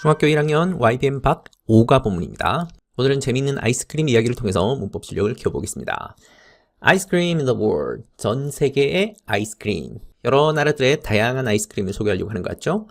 중학교 1학년 YBM 박 5가 본문입니다. 오늘은 재미있는 아이스크림 이야기를 통해서 문법 실력을 키워보겠습니다. Ice cream in the world. 전 세계의 아이스크림. 여러 나라들의 다양한 아이스크림을 소개하려고 하는 것 같죠?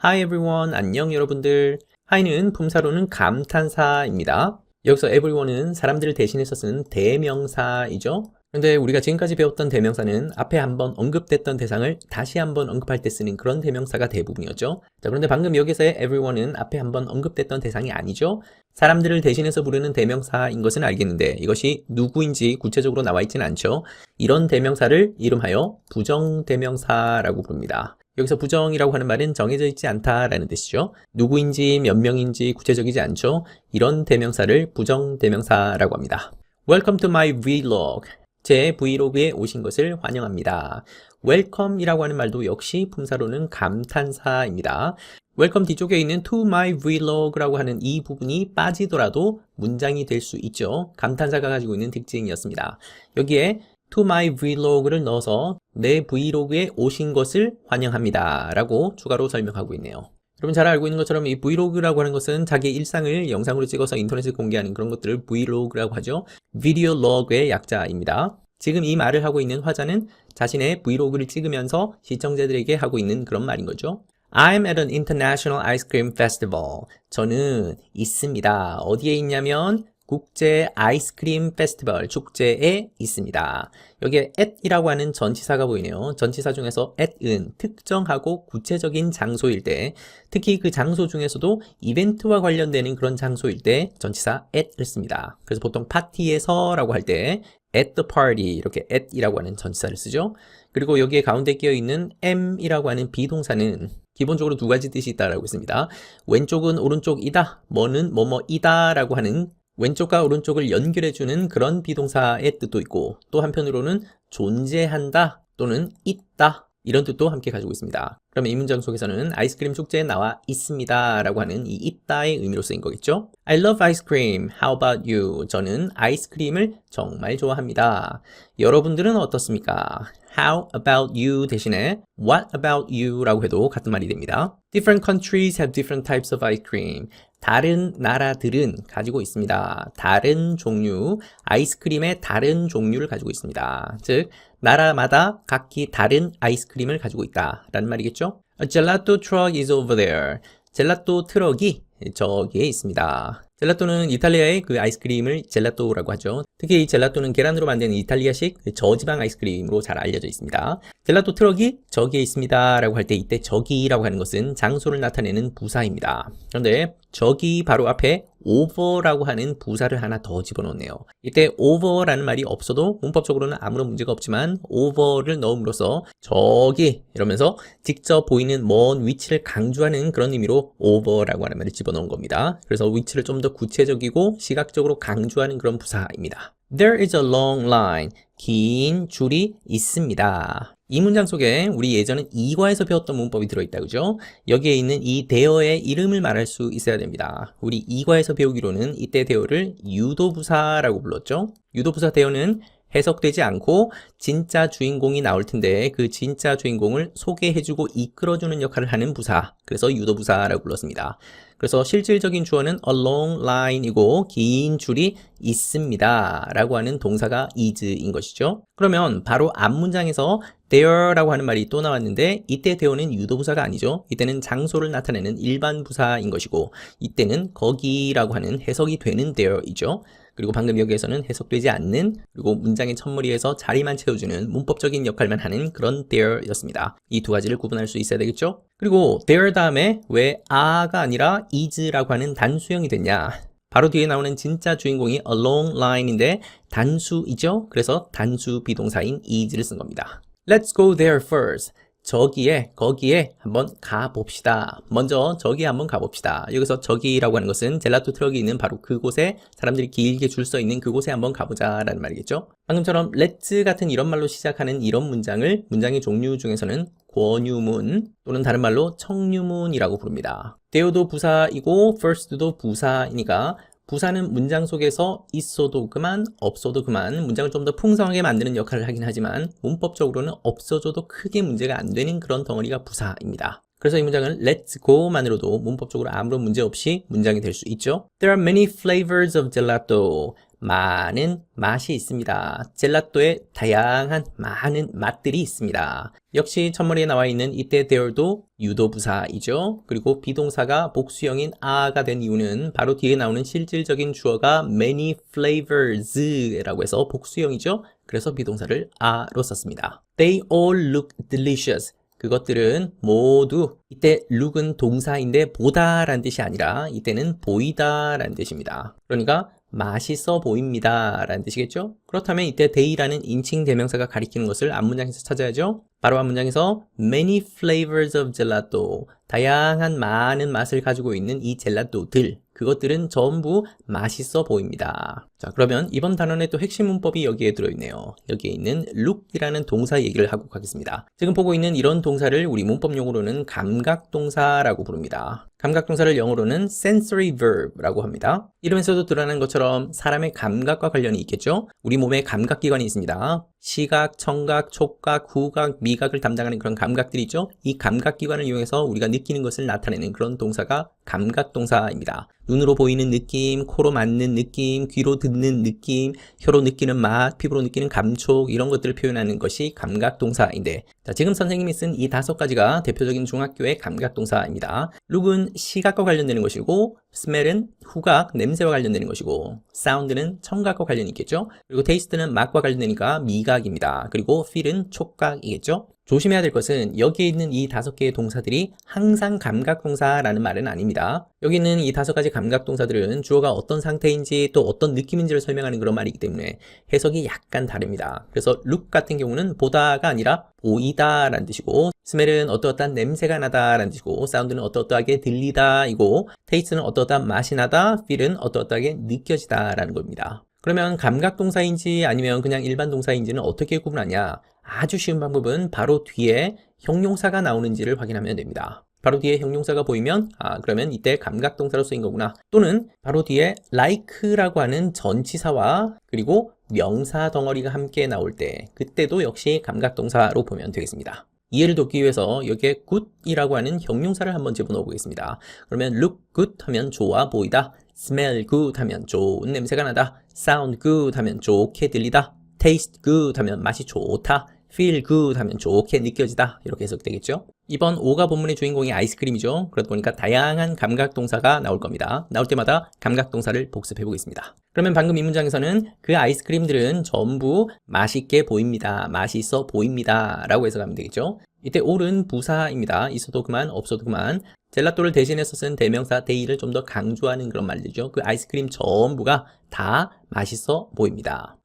Hi everyone. 안녕 여러분들. Hi는 품사로는 감탄사입니다. 여기서 everyone은 사람들을 대신해서 쓰는 대명사이죠. 그런데 우리가 지금까지 배웠던 대명사는 앞에 한번 언급됐던 대상을 다시 한번 언급할 때 쓰는 그런 대명사가 대부분이었죠. 자, 그런데 방금 여기서의 everyone은 앞에 한번 언급됐던 대상이 아니죠. 사람들을 대신해서 부르는 대명사인 것은 알겠는데 이것이 누구인지 구체적으로 나와 있지는 않죠. 이런 대명사를 이름하여 부정대명사라고 부릅니다. 여기서 부정이라고 하는 말은 정해져 있지 않다라는 뜻이죠. 누구인지 몇 명인지 구체적이지 않죠. 이런 대명사를 부정대명사라고 합니다. Welcome to my vlog. 제 브이로그에 오신 것을 환영합니다. welcome이라고 하는 말도 역시 품사로는 감탄사입니다. welcome 뒤쪽에 있는 to my vlog라고 하는 이 부분이 빠지더라도 문장이 될 수 있죠. 감탄사가 가지고 있는 특징이었습니다. 여기에 to my vlog를 넣어서 내 브이로그에 오신 것을 환영합니다 라고 추가로 설명하고 있네요. 여러분 잘 알고 있는 것처럼 이 브이로그라고 하는 것은 자기의 일상을 영상으로 찍어서 인터넷에 공개하는 그런 것들을 브이로그라고 하죠. 비디오 로그의 약자입니다. 지금 이 말을 하고 있는 화자는 자신의 브이로그를 찍으면서 시청자들에게 하고 있는 그런 말인 거죠. I'm at an international ice cream festival. 저는 있습니다. 어디에 있냐면 국제 아이스크림 페스티벌 축제에 있습니다. 여기에 at이라고 하는 전치사가 보이네요. 전치사 중에서 at은 특정하고 구체적인 장소일 때, 특히 그 장소 중에서도 이벤트와 관련되는 그런 장소일 때 전치사 at을 씁니다. 그래서 보통 파티에서 라고 할 때 at the party 이렇게 at이라고 하는 전치사를 쓰죠. 그리고 여기에 가운데 끼어 있는 am이라고 하는 비동사는 기본적으로 두 가지 뜻이 있다라고 했습니다. 왼쪽은 오른쪽이다, 뭐는 뭐뭐이다 라고 하는 왼쪽과 오른쪽을 연결해주는 그런 비동사의 뜻도 있고 또 한편으로는 존재한다 또는 있다 이런 뜻도 함께 가지고 있습니다. 그러면 이 문장 속에서는 아이스크림 축제에 나와 있습니다 라고 하는 이 있다의 의미로 쓰인 거겠죠. I love ice cream. How about you? 저는 아이스크림을 정말 좋아합니다. 여러분들은 어떻습니까? How about you 대신에 What about you 라고 해도 같은 말이 됩니다. Different countries have different types of ice cream. 다른 나라들은 가지고 있습니다. 다른 종류, 아이스크림의 다른 종류를 가지고 있습니다. 즉, 나라마다 각기 다른 아이스크림을 가지고 있다 라는 말이겠죠. A gelato truck is over there. 젤라또 트럭이 저기에 있습니다. 젤라또는 이탈리아의 그 아이스크림을 젤라또라고 하죠. 특히 이 젤라또는 계란으로 만든 이탈리아식 저지방 아이스크림으로 잘 알려져 있습니다. 젤라또 트럭이 저기에 있습니다 라고 할 때 이때 저기라고 하는 것은 장소를 나타내는 부사입니다. 그런데 저기 바로 앞에 over라고 하는 부사를 하나 더 집어넣네요. 이때 over라는 말이 없어도 문법적으로는 아무런 문제가 없지만 over를 넣음으로써 저기 이러면서 직접 보이는 먼 위치를 강조하는 그런 의미로 over라고 하는 말을 집어넣은 겁니다. 그래서 위치를 좀 더 구체적이고 시각적으로 강조하는 그런 부사입니다. There is a long line. 긴 줄이 있습니다. 이 문장 속에 우리 예전에 2과에서 배웠던 문법이 들어있다, 그죠? 여기에 있는 이 대어의 이름을 말할 수 있어야 됩니다. 우리 2과에서 배우기로는 이때 대어를 유도부사라고 불렀죠? 유도부사 대어는 해석되지 않고 진짜 주인공이 나올 텐데 그 진짜 주인공을 소개해주고 이끌어주는 역할을 하는 부사, 그래서 유도부사라고 불렀습니다. 그래서 실질적인 주어는 a long line이고 긴 줄이 있습니다 라고 하는 동사가 is인 것이죠. 그러면 바로 앞 문장에서 there라고 하는 말이 또 나왔는데 이때 there는 유도부사가 아니죠. 이때는 장소를 나타내는 일반 부사인 것이고 이때는 거기라고 하는 해석이 되는 there이죠. 그리고 방금 여기에서는 해석되지 않는 그리고 문장의 첫머리에서 자리만 채워주는 문법적인 역할만 하는 그런 there였습니다. 이 두 가지를 구분할 수 있어야 되겠죠? 그리고 there 다음에 왜 a가 아니라 is라고 하는 단수형이 됐냐? 바로 뒤에 나오는 진짜 주인공이 a long line인데 단수이죠? 그래서 단수 비동사인 is를 쓴 겁니다. Let's go there first. 저기에, 거기에 한번 가봅시다. 먼저 저기에 한번 가봅시다. 여기서 저기라고 하는 것은 젤라또 트럭이 있는 바로 그곳에 사람들이 길게 줄 서 있는 그곳에 한번 가보자 라는 말이겠죠. 방금처럼 let's 같은 이런 말로 시작하는 이런 문장을 문장의 종류 중에서는 권유문 또는 다른 말로 청유문이라고 부릅니다. there도 부사이고 first도 부사이니까 부사는 문장 속에서 있어도 그만, 없어도 그만 문장을 좀 더 풍성하게 만드는 역할을 하긴 하지만 문법적으로는 없어져도 크게 문제가 안 되는 그런 덩어리가 부사입니다. 그래서 이 문장은 let's go만으로도 문법적으로 아무런 문제 없이 문장이 될 수 있죠. There are many flavors of gelato. 많은 맛이 있습니다. 젤라또에 다양한 많은 맛들이 있습니다. 역시 첫머리에 나와 있는 이때 there도 유도부사이죠. 그리고 비동사가 복수형인 a가 된 이유는 바로 뒤에 나오는 실질적인 주어가 many flavors라고 해서 복수형이죠. 그래서 비동사를 a로 썼습니다. They all look delicious. 그것들은 모두 이때 look은 동사인데 보다라는 뜻이 아니라 이때는 보이다라는 뜻입니다. 그러니까 맛있어 보입니다 라는 뜻이겠죠? 그렇다면 이때 they라는 인칭 대명사가 가리키는 것을 앞문장에서 찾아야죠. 바로 앞문장에서 many flavors of gelato, 다양한 많은 맛을 가지고 있는 이 젤라또들, 그것들은 전부 맛있어 보입니다. 자, 그러면 이번 단원의 또 핵심 문법이 여기에 들어있네요. 여기에 있는 look이라는 동사 얘기를 하고 가겠습니다. 지금 보고 있는 이런 동사를 우리 문법 용어로는 감각동사라고 부릅니다. 감각동사를 영어로는 sensory verb라고 합니다. 이름에서도 드러나는 것처럼 사람의 감각과 관련이 있겠죠? 우리 몸에 감각기관이 있습니다. 시각, 청각, 촉각, 후각, 미각을 담당하는 그런 감각들이 있죠? 이 감각기관을 이용해서 우리가 느끼는 것을 나타내는 그런 동사가 감각동사입니다. 눈으로 보이는 느낌, 코로 맡는 느낌, 귀로 듣는 느낌, 혀로 느끼는 맛, 피부로 느끼는 감촉, 이런 것들을 표현하는 것이 감각동사인데, 자, 지금 선생님이 쓴 이 5가지가 대표적인 중학교의 감각동사입니다. look은 시각과 관련되는 것이고, smell은 후각, 냄새와 관련되는 것이고, sound는 청각과 관련이 있겠죠. 그리고 taste는 맛과 관련되니까 미각입니다. 그리고 feel은 촉각이겠죠. 조심해야 될 것은 여기에 있는 이 5개의 동사들이 항상 감각동사라는 말은 아닙니다. 여기 있는 이 5가지 감각동사들은 주어가 어떤 상태인지 또 어떤 느낌인지를 설명하는 그런 말이기 때문에 해석이 약간 다릅니다. 그래서 look 같은 경우는 보다가 아니라 보이다 라는 뜻이고, smell은 어떠어떠한 냄새가 나다 라는 뜻이고, sound는 어떠어떠하게 들리다 이고, taste는 어떠어떠한 맛이 나다, feel은 어떠어떠하게 느껴지다 라는 겁니다. 그러면 감각동사인지 아니면 그냥 일반 동사인지는 어떻게 구분하냐? 아주 쉬운 방법은 바로 뒤에 형용사가 나오는지를 확인하면 됩니다. 바로 뒤에 형용사가 보이면 그러면 이때 감각동사로 쓰인 거구나. 또는 바로 뒤에 like라고 하는 전치사와 그리고 명사 덩어리가 함께 나올 때 그때도 역시 감각동사로 보면 되겠습니다. 이해를 돕기 위해서 여기에 good이라고 하는 형용사를 한번 집어넣어 보겠습니다. 그러면 look good 하면 좋아 보이다, smell good 하면 좋은 냄새가 나다, sound good 하면 좋게 들리다, taste good 하면 맛이 좋다, feel good 하면 좋게 느껴지다, 이렇게 해석되겠죠. 이번 5가 본문의 주인공이 아이스크림이죠. 그러다 보니까 다양한 감각동사가 나올 겁니다. 나올 때마다 감각동사를 복습해 보겠습니다. 그러면 방금 이 문장에서는 그 아이스크림들은 전부 맛있게 보입니다, 맛있어 보입니다 라고 해석하면 되겠죠. 이때 all은 부사입니다. 있어도 그만 없어도 그만. 젤라또를 대신해서 쓴 대명사 they를 좀 더 강조하는 그런 말들이죠. 그 아이스크림 전부가 다 맛있어 보입니다.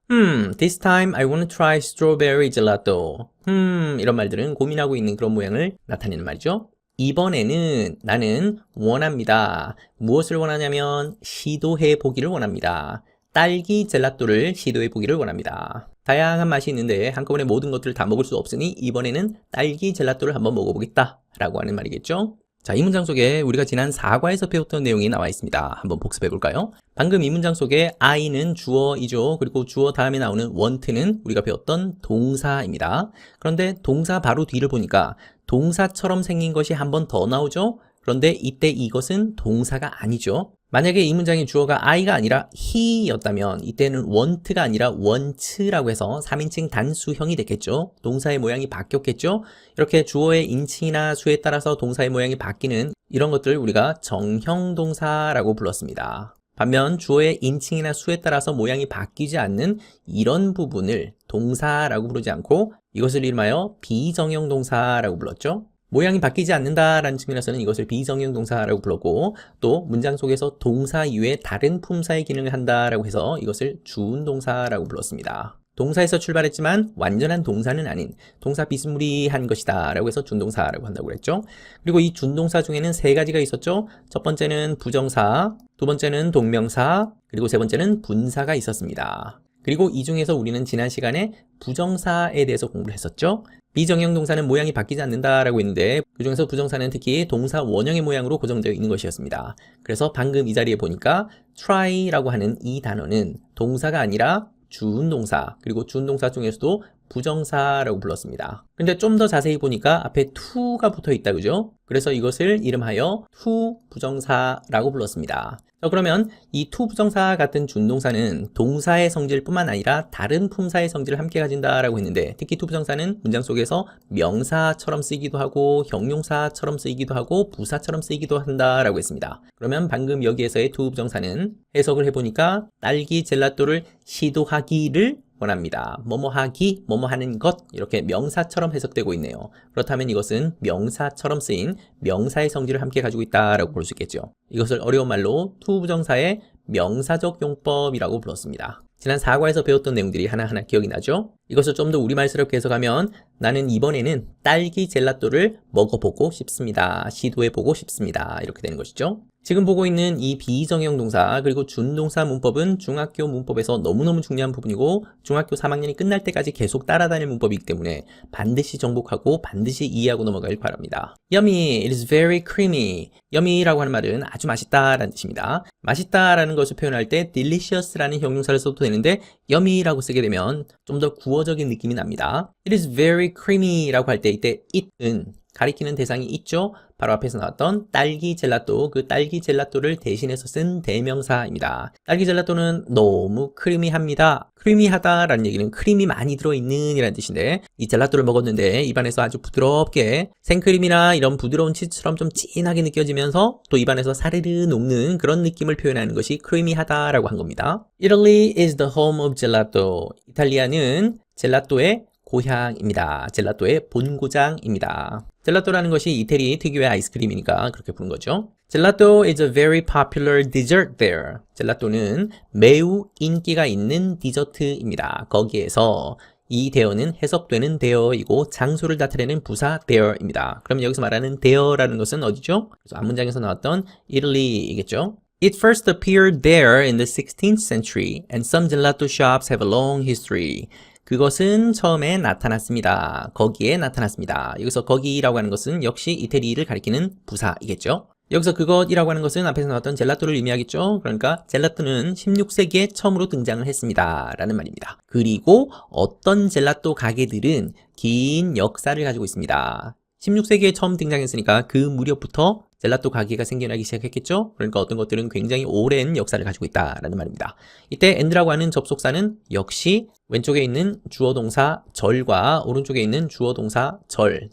This time I want to try strawberry gelato. 이런 말들은 고민하고 있는 그런 모양을 나타내는 말이죠. 이번에는 나는 원합니다. 무엇을 원하냐면 시도해 보기를 원합니다. 딸기 젤라또를 시도해 보기를 원합니다. 다양한 맛이 있는데 한꺼번에 모든 것들을 다 먹을 수 없으니 이번에는 딸기 젤라또를 한번 먹어보겠다 라고 하는 말이겠죠. 자, 이 문장 속에 우리가 지난 4과에서 배웠던 내용이 나와 있습니다. 한번 복습해 볼까요? 방금 이 문장 속에 I는 주어이죠. 그리고 주어 다음에 나오는 want는 우리가 배웠던 동사입니다. 그런데 동사 바로 뒤를 보니까 동사처럼 생긴 것이 한 번 더 나오죠? 그런데 이때 이것은 동사가 아니죠. 만약에 이 문장의 주어가 I가 아니라 he였다면 이때는 want가 아니라 wants라고 해서 3인칭 단수형이 됐겠죠. 동사의 모양이 바뀌었겠죠. 이렇게 주어의 인칭이나 수에 따라서 동사의 모양이 바뀌는 이런 것들을 우리가 정형동사라고 불렀습니다. 반면 주어의 인칭이나 수에 따라서 모양이 바뀌지 않는 이런 부분을 동사라고 부르지 않고 이것을 이름하여 비정형동사라고 불렀죠. 모양이 바뀌지 않는다라는 측면에서는 이것을 비정형 동사라고 불렀고, 또 문장 속에서 동사 이외에 다른 품사의 기능을 한다라고 해서 이것을 주운동사라고 불렀습니다. 동사에서 출발했지만 완전한 동사는 아닌 동사 비스무리한 것이다 라고 해서 준동사라고 한다고 그랬죠. 그리고 이 준동사 중에는 3가지가 있었죠. 첫 번째는 부정사, 두 번째는 동명사, 그리고 세 번째는 분사가 있었습니다. 그리고 이 중에서 우리는 지난 시간에 부정사에 대해서 공부를 했었죠. 비정형 동사는 모양이 바뀌지 않는다라고 했는데 그 중에서 부정사는 특히 동사 원형의 모양으로 고정되어 있는 것이었습니다. 그래서 방금 이 자리에 보니까 try라고 하는 이 단어는 동사가 아니라 주운동사, 그리고 주운동사 중에서도 부정사라고 불렀습니다. 근데 좀 더 자세히 보니까 앞에 to가 붙어 있다, 그죠? 그래서 이것을 이름하여 to 부정사라고 불렀습니다. 자, 그러면 이 to 부정사 같은 준동사는 동사의 성질뿐만 아니라 다른 품사의 성질을 함께 가진다라고 했는데, 특히 to 부정사는 문장 속에서 명사처럼 쓰이기도 하고 형용사처럼 쓰이기도 하고 부사처럼 쓰이기도 한다라고 했습니다. 그러면 방금 여기에서의 to 부정사는 해석을 해보니까 딸기 젤라또를 시도하기를 원합니다. 뭐뭐 하기, 뭐뭐 하는 것, 이렇게 명사처럼 해석되고 있네요. 그렇다면 이것은 명사처럼 쓰인 명사의 성질을 함께 가지고 있다라고 볼 수 있겠죠. 이것을 어려운 말로 to 부정사의 명사적 용법이라고 불렀습니다. 지난 4과에서 배웠던 내용들이 하나하나 기억이 나죠? 이것을 좀 더 우리말스럽게 해석하면 나는 이번에는 딸기 젤라또를 먹어보고 싶습니다. 시도해보고 싶습니다. 이렇게 되는 것이죠. 지금 보고 있는 이 비정형 동사 그리고 준동사 문법은 중학교 문법에서 너무너무 중요한 부분이고 중학교 3학년이 끝날 때까지 계속 따라다닐 문법이기 때문에 반드시 정복하고 반드시 이해하고 넘어가길 바랍니다. Yummy, it is very creamy. Yummy라고 하는 말은 아주 맛있다라는 뜻입니다. 맛있다라는 것을 표현할 때 delicious라는 형용사를 써도 되는데 yummy라고 쓰게 되면 좀 더 구어적인 느낌이 납니다. It is very creamy라고 할 때 이때 it은 가리키는 대상이 있죠. 바로 앞에서 나왔던 딸기 젤라또, 그 딸기 젤라또를 대신해서 쓴 대명사입니다. 딸기 젤라또는 너무 크리미합니다. 크리미하다라는 얘기는 크림이 많이 들어있는 이라는 뜻인데 이 젤라또를 먹었는데 입안에서 아주 부드럽게 생크림이나 이런 부드러운 치즈처럼 좀 진하게 느껴지면서 또 입안에서 사르르 녹는 그런 느낌을 표현하는 것이 크리미하다라고 한 겁니다. Italy is the home of gelato. 이탈리아는 젤라또의 고향입니다. 젤라또의 본고장입니다. 젤라또라는 것이 이태리 특유의 아이스크림이니까 그렇게 부른 거죠. Gelato is a very popular dessert there. 젤라또는 매우 인기가 있는 디저트입니다. 거기에서 이 there는 해석되는 there이고 장소를 나타내는 부사 there입니다. 그럼 여기서 말하는 there라는 것은 어디죠? 그래서 앞문장에서 나왔던 Italy이겠죠. It first appeared there in the 16th century and some gelato shops have a long history. 그것은 처음에 나타났습니다. 거기에 나타났습니다. 여기서 거기라고 하는 것은 역시 이태리를 가리키는 부사이겠죠. 여기서 그것이라고 하는 것은 앞에서 나왔던 젤라또를 의미하겠죠. 그러니까 젤라또는 16세기에 처음으로 등장을 했습니다. 라는 말입니다. 그리고 어떤 젤라또 가게들은 긴 역사를 가지고 있습니다. 16세기에 처음 등장했으니까 그 무렵부터 젤라또 가게가 생겨나기 시작했겠죠? 그러니까 어떤 것들은 굉장히 오랜 역사를 가지고 있다라는 말입니다. 이때 and라고 하는 접속사는 역시 왼쪽에 있는 주어 동사 절과 오른쪽에 있는 주어 동사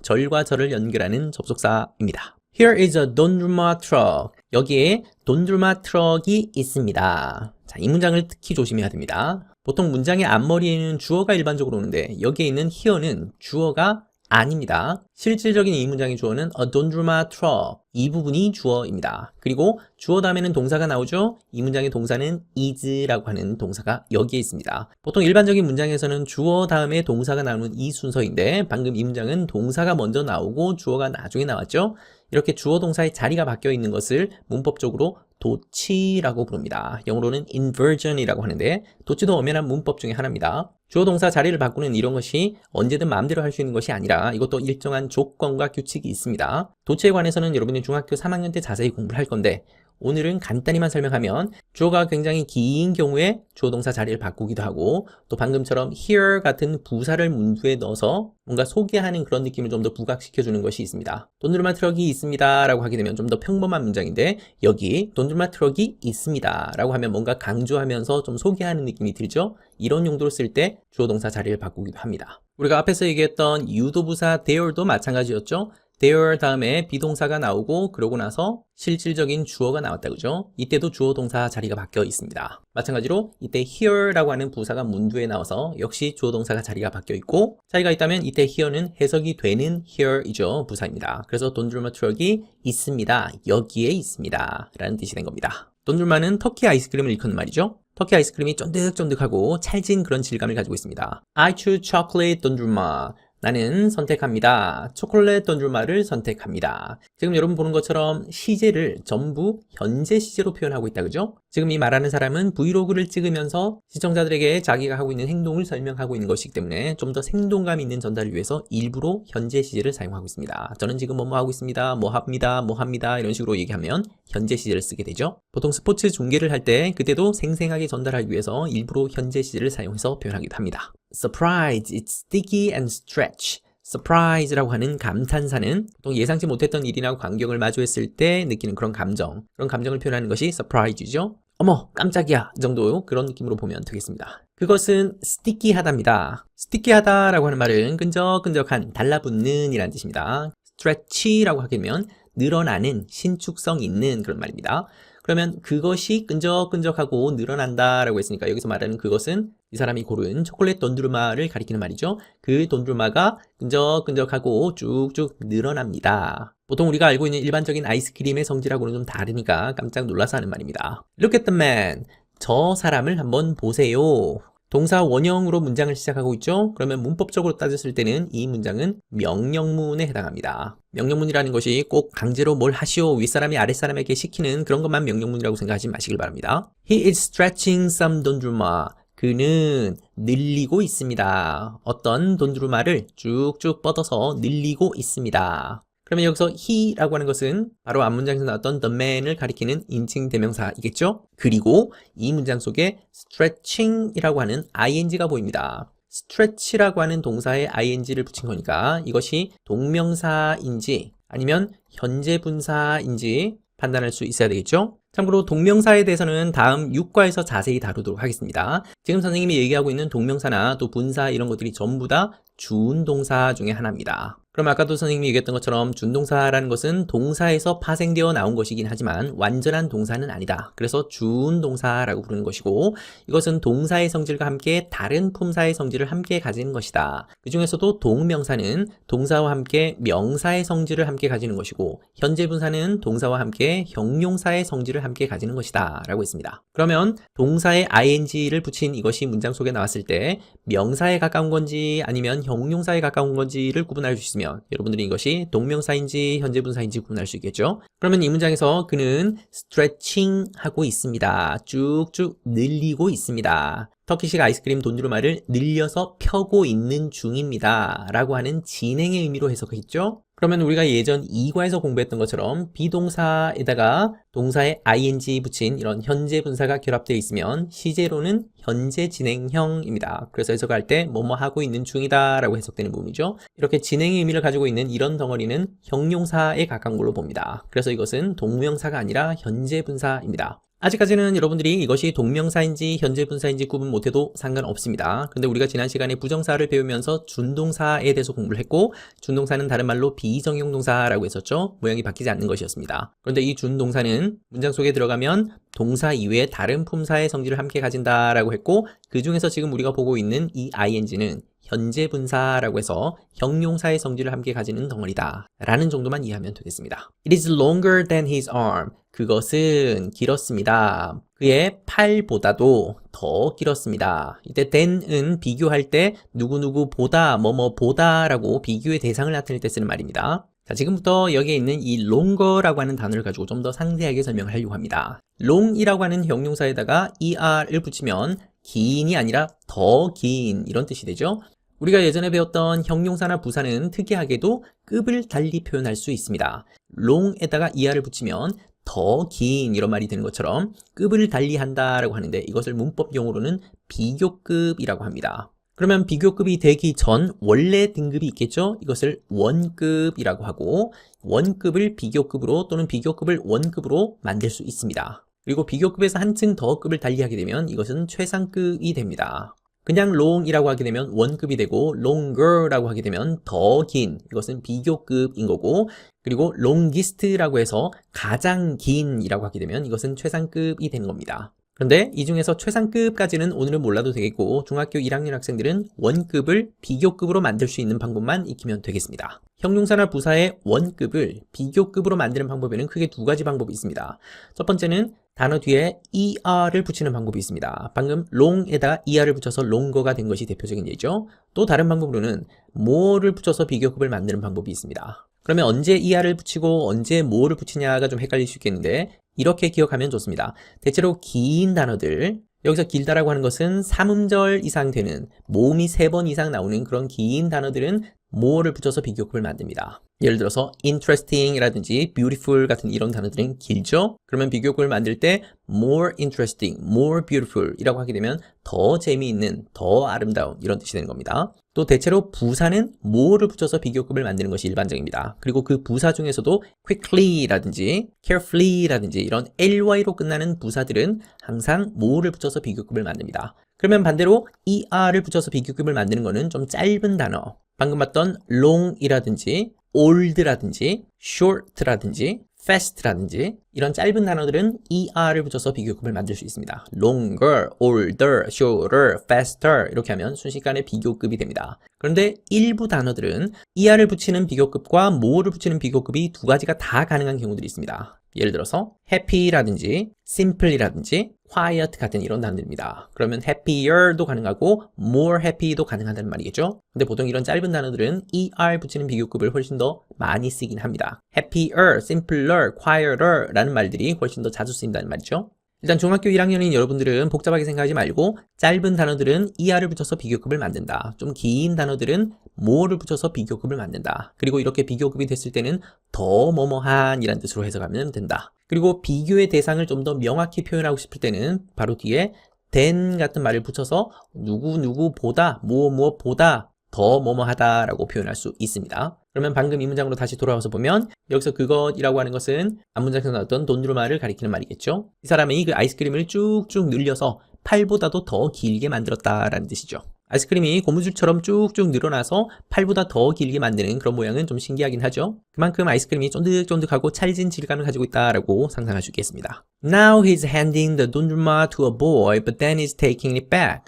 절과 절을 연결하는 접속사입니다. Here is a dondurma truck. 여기에 돈두르마 트럭이 있습니다. 자, 이 문장을 특히 조심해야 됩니다. 보통 문장의 앞머리에는 주어가 일반적으로 오는데 여기에 있는 here는 주어가 아닙니다. 실질적인 이 문장의 주어는 a dondurma truck. 이 부분이 주어입니다. 그리고 주어 다음에는 동사가 나오죠. 이 문장의 동사는 is라고 하는 동사가 여기에 있습니다. 보통 일반적인 문장에서는 주어 다음에 동사가 나오는 이 순서인데 방금 이 문장은 동사가 먼저 나오고 주어가 나중에 나왔죠. 이렇게 주어 동사의 자리가 바뀌어 있는 것을 문법적으로 도치라고 부릅니다. 영어로는 inversion이라고 하는데 도치도 엄연한 문법 중에 하나입니다. 주어 동사 자리를 바꾸는 이런 것이 언제든 마음대로 할 수 있는 것이 아니라 이것도 일정한 조건과 규칙이 있습니다. 도치에 관해서는 여러분이 중학교 3학년 때 자세히 공부를 할 건데 오늘은 간단히만 설명하면 주어가 굉장히 긴 경우에 주어 동사 자리를 바꾸기도 하고 또 방금처럼 here 같은 부사를 문구에 넣어서 뭔가 소개하는 그런 느낌을 좀 더 부각시켜주는 것이 있습니다. 돈두르마 트럭이 있습니다 라고 하게 되면 좀 더 평범한 문장인데 여기 돈두르마 트럭이 있습니다 라고 하면 뭔가 강조하면서 좀 소개하는 느낌이 들죠? 이런 용도로 쓸 때 주어 동사 자리를 바꾸기도 합니다. 우리가 앞에서 얘기했던 유도부사 there도 마찬가지였죠? there 다음에 비동사가 나오고 그러고 나서 실질적인 주어가 나왔다 그죠? 이때도 주어 동사 자리가 바뀌어 있습니다. 마찬가지로 이때 here라고 하는 부사가 문두에 나와서 역시 주어 동사가 자리가 바뀌어 있고 차이가 있다면 이때 here는 해석이 되는 here이죠. 부사입니다. 그래서 돈두르마 트럭이 있습니다. 여기에 있습니다. 라는 뜻이 된 겁니다. 돈두르마는 터키 아이스크림을 일컫는 말이죠. 터키 아이스크림이 쫀득쫀득하고 찰진 그런 질감을 가지고 있습니다. I choose chocolate 돈두르마. 나는 선택합니다. 초콜릿 돈두르마를 선택합니다. 지금 여러분 보는 것처럼 시제를 전부 현재 시제로 표현하고 있다 그죠? 지금 이 말하는 사람은 브이로그를 찍으면서 시청자들에게 자기가 하고 있는 행동을 설명하고 있는 것이기 때문에 좀 더 생동감 있는 전달을 위해서 일부러 현재 시제를 사용하고 있습니다. 저는 지금 뭐뭐 하고 있습니다. 뭐 합니다. 이런 식으로 얘기하면 현재 시제를 쓰게 되죠. 보통 스포츠 중계를 할 때 그때도 생생하게 전달하기 위해서 일부러 현재 시제를 사용해서 표현하기도 합니다. surprise, it's sticky and stretch. surprise라고 하는 감탄사는 보통 예상치 못했던 일이나 광경을 마주했을 때 느끼는 그런 감정을 표현하는 것이 surprise죠. 어머, 깜짝이야 정도 그런 느낌으로 보면 되겠습니다. 그것은 sticky하답니다. sticky하다라고 하는 말은 끈적끈적한, 달라붙는 이라는 뜻입니다. stretchy라고 하게 되면 늘어나는, 신축성 있는 그런 말입니다. 그러면 그것이 끈적끈적하고 늘어난다라고 했으니까 여기서 말하는 그것은 이 사람이 고른 초콜릿 돈두루마를 가리키는 말이죠. 그 돈두루마가 끈적끈적하고 쭉쭉 늘어납니다. 보통 우리가 알고 있는 일반적인 아이스크림의 성질하고는 좀 다르니까 깜짝 놀라서 하는 말입니다. Look at the man. 저 사람을 한번 보세요. 동사 원형으로 문장을 시작하고 있죠? 그러면 문법적으로 따졌을 때는 이 문장은 명령문에 해당합니다. 명령문이라는 것이 꼭 강제로 뭘 하시오, 윗사람이 아랫사람에게 시키는 그런 것만 명령문이라고 생각하지 마시길 바랍니다. He is stretching some 돈두루마. 그는 늘리고 있습니다. 어떤 돈두루마를 쭉쭉 뻗어서 늘리고 있습니다. 그러면 여기서 he라고 하는 것은 바로 앞문장에서 나왔던 the man을 가리키는 인칭 대명사이겠죠? 그리고 이 문장 속에 stretching이라고 하는 ing가 보입니다. stretch라고 하는 동사에 ing를 붙인 거니까 이것이 동명사인지 아니면 현재 분사인지 판단할 수 있어야 되겠죠? 참고로 동명사에 대해서는 다음 6과에서 자세히 다루도록 하겠습니다. 지금 선생님이 얘기하고 있는 동명사나 또 분사 이런 것들이 전부 다 준동사 중에 하나입니다. 그럼 아까도 선생님이 얘기했던 것처럼 준동사라는 것은 동사에서 파생되어 나온 것이긴 하지만 완전한 동사는 아니다. 그래서 준동사라고 부르는 것이고 이것은 동사의 성질과 함께 다른 품사의 성질을 함께 가지는 것이다. 그 중에서도 동명사는 동사와 함께 명사의 성질을 함께 가지는 것이고 현재 분사는 동사와 함께 형용사의 성질을 함께 가지는 것이다 라고 했습니다. 그러면 동사에 ing를 붙인 이것이 문장 속에 나왔을 때 명사에 가까운 건지 아니면 형용사에 가까운 건지를 구분할 수 있으면 여러분들이 이것이 동명사인지 현재 분사인지 구분할 수 있겠죠. 그러면 이 문장에서 그는 stretching 하고 있습니다. 쭉쭉 늘리고 있습니다. 터키식 아이스크림 돈두루마를 늘려서 펴고 있는 중입니다 라고 하는 진행의 의미로 해석했죠. 그러면 우리가 예전 2과에서 공부했던 것처럼 비동사에다가 동사에 ing 붙인 이런 현재 분사가 결합되어 있으면 시제로는 현재 진행형입니다. 그래서 해석할 때 뭐뭐 하고 있는 중이다 라고 해석되는 부분이죠. 이렇게 진행의 의미를 가지고 있는 이런 덩어리는 형용사에 가까운 걸로 봅니다. 그래서 이것은 동명사가 아니라 현재 분사입니다. 아직까지는 여러분들이 이것이 동명사인지 현재 분사인지 구분 못해도 상관없습니다. 근데 우리가 지난 시간에 부정사를 배우면서 준동사에 대해서 공부를 했고 준동사는 다른 말로 비정형 동사라고 했었죠. 모양이 바뀌지 않는 것이었습니다. 그런데 이 준동사는 문장 속에 들어가면 동사 이외에 다른 품사의 성질을 함께 가진다라고 했고 그 중에서 지금 우리가 보고 있는 이 ing는 현재 분사라고 해서 형용사의 성질을 함께 가지는 덩어리다 라는 정도만 이해하면 되겠습니다. It is longer than his arm. 그것은 길었습니다. 그의 팔보다도 더 길었습니다. 이때 than은 비교할 때 누구누구 보다 뭐뭐 보다 라고 비교의 대상을 나타낼 때 쓰는 말입니다. 자, 지금부터 여기에 있는 이 longer라고 하는 단어를 가지고 좀 더 상세하게 설명을 하려고 합니다. long이라고 하는 형용사에다가 er을 붙이면 긴이 아니라 더 긴 이런 뜻이 되죠. 우리가 예전에 배웠던 형용사나 부사는 특이하게도 급을 달리 표현할 수 있습니다. long에다가 er를 붙이면 더 긴 이런 말이 되는 것처럼 급을 달리 한다라고 하는데 이것을 문법 용어로는 비교급이라고 합니다. 그러면 비교급이 되기 전 원래 등급이 있겠죠? 이것을 원급이라고 하고 원급을 비교급으로 또는 비교급을 원급으로 만들 수 있습니다. 그리고 비교급에서 한층 더 급을 달리하게 되면 이것은 최상급이 됩니다. 그냥 long이라고 하게 되면 원급이 되고 longer라고 하게 되면 더 긴, 이것은 비교급인 거고 그리고 longest라고 해서 가장 긴이라고 하게 되면 이것은 최상급이 되는 겁니다. 그런데 이 중에서 최상급까지는 오늘은 몰라도 되겠고 중학교 1학년 학생들은 원급을 비교급으로 만들 수 있는 방법만 익히면 되겠습니다. 형용사나 부사의 원급을 비교급으로 만드는 방법에는 크게 두 가지 방법이 있습니다. 첫 번째는 단어 뒤에 er를 붙이는 방법이 있습니다. 방금 long에다가 er를 붙여서 longer가 된 것이 대표적인 예죠. 또 다른 방법으로는 more를 붙여서 비교급을 만드는 방법이 있습니다. 그러면 언제 er를 붙이고 언제 more를 붙이냐가 좀 헷갈릴 수 있겠는데 이렇게 기억하면 좋습니다. 대체로 긴 단어들, 여기서 길다라고 하는 것은 3음절 이상 되는 모음이 3번 이상 나오는 그런 긴 단어들은 more를 붙여서 비교급을 만듭니다. 예를 들어서 interesting이라든지 beautiful 같은 이런 단어들은 길죠? 그러면 비교급을 만들 때 more interesting, more beautiful 이라고 하게 되면 더 재미있는, 더 아름다운 이런 뜻이 되는 겁니다. 또 대체로 부사는 more를 붙여서 비교급을 만드는 것이 일반적입니다. 그리고 그 부사 중에서도 quickly라든지 carefully라든지 이런 ly로 끝나는 부사들은 항상 more를 붙여서 비교급을 만듭니다. 그러면 반대로 er를 붙여서 비교급을 만드는 거는 좀 짧은 단어, 방금 봤던 long이라든지 old라든지 short라든지 fast라든지 이런 짧은 단어들은 er를 붙여서 비교급을 만들 수 있습니다. longer, older, shorter, faster 이렇게 하면 순식간에 비교급이 됩니다. 그런데 일부 단어들은 er를 붙이는 비교급과 more를 붙이는 비교급이 두 가지가 다 가능한 경우들이 있습니다. 예를 들어서 happy라든지 simple이라든지 quiet 같은 이런 단어들입니다. 그러면 happier도 가능하고 more happy도 가능하다는 말이겠죠? 근데 보통 이런 짧은 단어들은 er 붙이는 비교급을 훨씬 더 많이 쓰긴 합니다. happier, simpler, quieter 라는 말들이 훨씬 더 자주 쓰인다는 말이죠. 일단 중학교 1학년인 여러분들은 복잡하게 생각하지 말고 짧은 단어들은 er를 붙여서 비교급을 만든다. 좀 긴 단어들은 more를 붙여서 비교급을 만든다. 그리고 이렇게 비교급이 됐을 때는 더 뭐뭐한 이란 뜻으로 해석하면 된다. 그리고 비교의 대상을 좀 더 명확히 표현하고 싶을 때는 바로 뒤에 than 같은 말을 붙여서 누구누구보다 무엇무엇보다 더 뭐뭐하다 라고 표현할 수 있습니다. 그러면 방금 이 문장으로 다시 돌아와서 보면 여기서 그것이라고 하는 것은 앞문장에서 나왔던 돈두루마를 가리키는 말이겠죠. 이 사람이 그 아이스크림을 쭉쭉 늘려서 팔보다도 더 길게 만들었다라는 뜻이죠. 아이스크림이 고무줄처럼 쭉쭉 늘어나서 팔보다 더 길게 만드는 그런 모양은 좀 신기하긴 하죠. 그만큼 아이스크림이 쫀득쫀득하고 찰진 질감을 가지고 있다라고 상상할 수 있겠습니다. Now he's handing the dondurma to a boy, but then he's taking it back.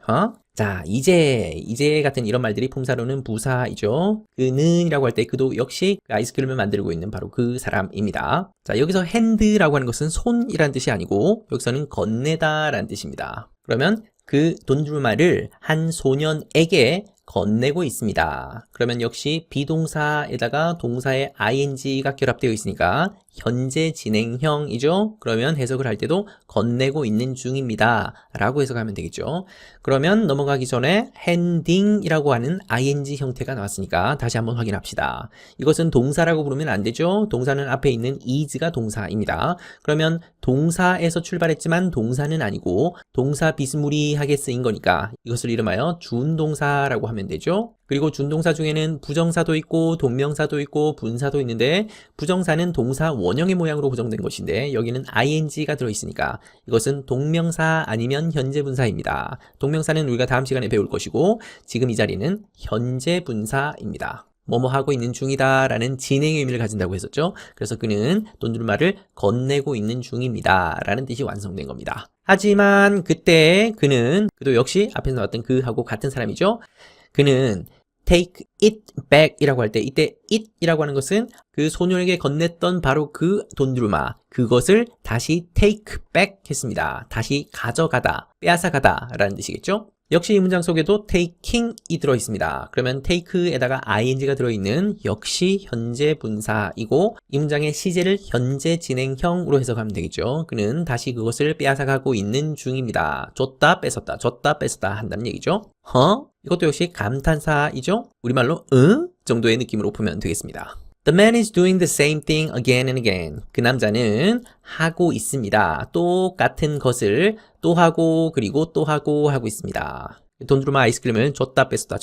자, 이제 같은 이런 말들이 품사로는 부사이죠. 그는 이라고 할 때 그도 역시 아이스크림을 만들고 있는 바로 그 사람입니다. 자, 여기서 hand라고 하는 것은 손이란 뜻이 아니고 여기서는 건네다 라는 뜻입니다. 그러면 그 돈두루마를 한 소년에게 건네고 있습니다. 그러면 역시 비동사에다가 동사의 ing가 결합되어 있으니까 현재 진행형이죠. 그러면 해석을 할 때도 건네고 있는 중입니다 라고 해석하면 되겠죠. 그러면 넘어가기 전에 handing이라고 하는 ing 형태가 나왔으니까 다시 한번 확인합시다. 이것은 동사라고 부르면 안 되죠. 동사는 앞에 있는 is가 동사입니다. 그러면 동사에서 출발했지만 동사는 아니고 동사 비스무리하게 쓰인 거니까 이것을 이름하여 준동사라고 하면 되죠. 그리고 준동사 중에는 부정사도 있고 동명사도 있고 분사도 있는데 부정사는 동사 원형의 모양으로 구성된 것인데 여기는 ing가 들어있으니까 이것은 동명사 아니면 현재 분사입니다. 동명사는 우리가 다음 시간에 배울 것이고 지금 이 자리는 현재 분사입니다. 뭐뭐 하고 있는 중이다 라는 진행의 의미를 가진다고 했었죠. 그래서 그는 돈두루마를 건네고 있는 중입니다 라는 뜻이 완성된 겁니다. 하지만 그때 그도 역시 앞에서 나왔던 그하고 같은 사람이죠. 그는 take it back 이라고 할 때 이때 it 이라고 하는 것은 그 소년에게 건넸던 바로 그 돈두루마 그것을 다시 take back 했습니다. 다시 가져가다, 빼앗아가다 라는 뜻이겠죠. 역시 이 문장 속에도 taking이 들어있습니다. 그러면 take에다가 ing가 들어있는 역시 현재 분사이고 이 문장의 시제를 현재 진행형으로 해석하면 되겠죠. 그는 다시 그것을 빼앗아가고 있는 중입니다. 줬다 뺏었다 한다는 얘기죠. 이것도 역시 감탄사이죠. 우리말로 정도의 느낌으로 보면 되겠습니다. The man is doing the same thing again and again. 그 남자는 하고 있습니다. 똑같은 것을 또 하고 그리고 또 하고 있습니다. 돈두루마 아이스크림을 줬다 뺐다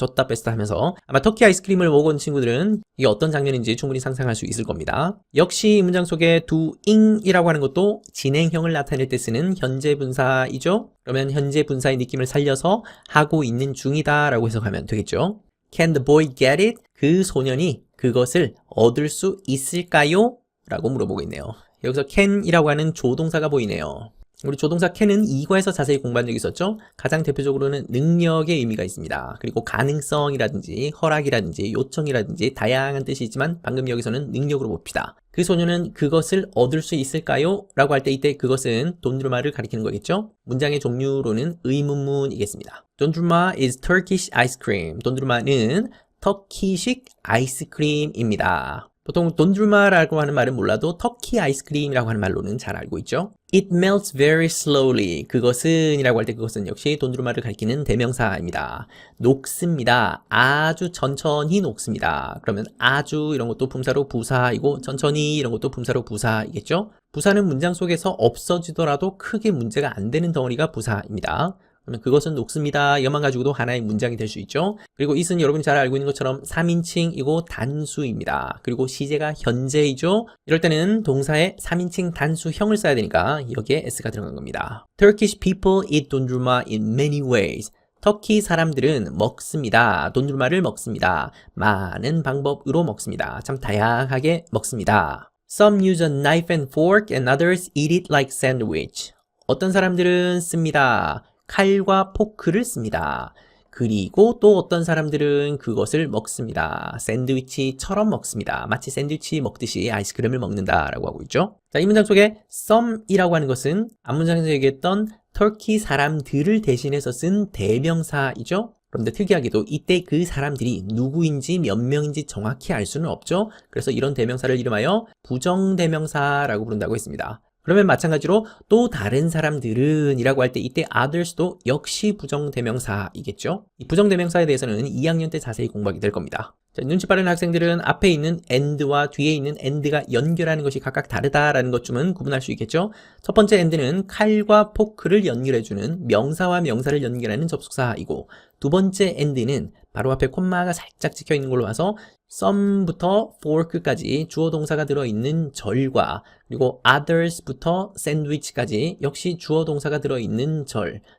하면서 아마 터키 아이스크림을 먹은 친구들은 이게 어떤 장면인지 충분히 상상할 수 있을 겁니다. 역시 이 문장 속에 doing이라고 하는 것도 진행형을 나타낼 때 쓰는 현재 분사이죠. 그러면 현재 분사의 느낌을 살려서 하고 있는 중이다 라고 해석하면 되겠죠. Can the boy get it? 그 소년이 그것을 얻을 수 있을까요? 라고 물어보고 있네요. 여기서 can이라고 하는 조동사가 보이네요. 우리 조동사 can은 2과에서 자세히 공부한 적이 있었죠? 가장 대표적으로는 능력의 의미가 있습니다. 그리고 가능성이라든지 허락이라든지 요청이라든지 다양한 뜻이 있지만 방금 여기서는 능력으로 봅시다. 그 소년은 그것을 얻을 수 있을까요? 라고 할 때 이때 그것은 돈두루마를 가리키는 거겠죠? 문장의 종류로는 의문문이겠습니다. 돈두루마 is Turkish ice cream. 돈두루마는 터키식 아이스크림입니다. 보통 돈드루마라고 하는 말은 몰라도 터키 아이스크림이라고 하는 말로는 잘 알고 있죠. It melts very slowly. 그것은 이라고 할 때 그것은 역시 돈드루마를 가리키는 대명사입니다. 녹습니다. 아주 천천히 녹습니다. 그러면 아주 이런 것도 품사로 부사이고 천천히 이런 것도 품사로 부사이겠죠. 부사는 문장 속에서 없어지더라도 크게 문제가 안 되는 덩어리가 부사입니다. 그러면 그것은 녹습니다. 이것만 가지고도 하나의 문장이 될 수 있죠. 그리고 it은 여러분이 잘 알고 있는 것처럼 3인칭이고 단수입니다. 그리고 시제가 현재이죠. 이럴 때는 동사에 3인칭 단수형을 써야 되니까 여기에 s가 들어간 겁니다. Turkish people eat dondurma in many ways. 터키 사람들은 먹습니다. 돈두르마를 먹습니다. 많은 방법으로 먹습니다. 참 다양하게 먹습니다. Some use a knife and fork and others eat it like sandwich. 어떤 사람들은 씁니다. 칼과 포크를 씁니다. 그리고 또 어떤 사람들은 그것을 먹습니다. 샌드위치처럼 먹습니다. 마치 샌드위치 먹듯이 아이스크림을 먹는다라고 하고 있죠. 자, 이 문장 속에 some이라고 하는 것은 앞문장에서 얘기했던 터키 사람들을 대신해서 쓴 대명사이죠. 그런데 특이하게도 이때 그 사람들이 누구인지 몇 명인지 정확히 알 수는 없죠. 그래서 이런 대명사를 이름하여 부정대명사라고 부른다고 했습니다. 그러면 마찬가지로 또 다른 사람들은 이라고 할 때 이때 others도 역시 부정대명사이겠죠. 이 부정대명사에 대해서는 2학년 때 자세히 공부하게 될 겁니다. 자, 눈치 빠른 학생들은 앞에 있는 and와 뒤에 있는 and가 연결하는 것이 각각 다르다라는 것쯤은 구분할 수 있겠죠. 첫 번째 and는 칼과 포크를 연결해주는 명사와 명사를 연결하는 접속사이고, 두 번째 and는 바로 앞에 콤마가 살짝 찍혀 있는 걸로 봐서 some부터 fork까지 주어 동사가 들어있는 절과, 그리고 others부터 sandwich까지 역시 주어 동사가 들어있는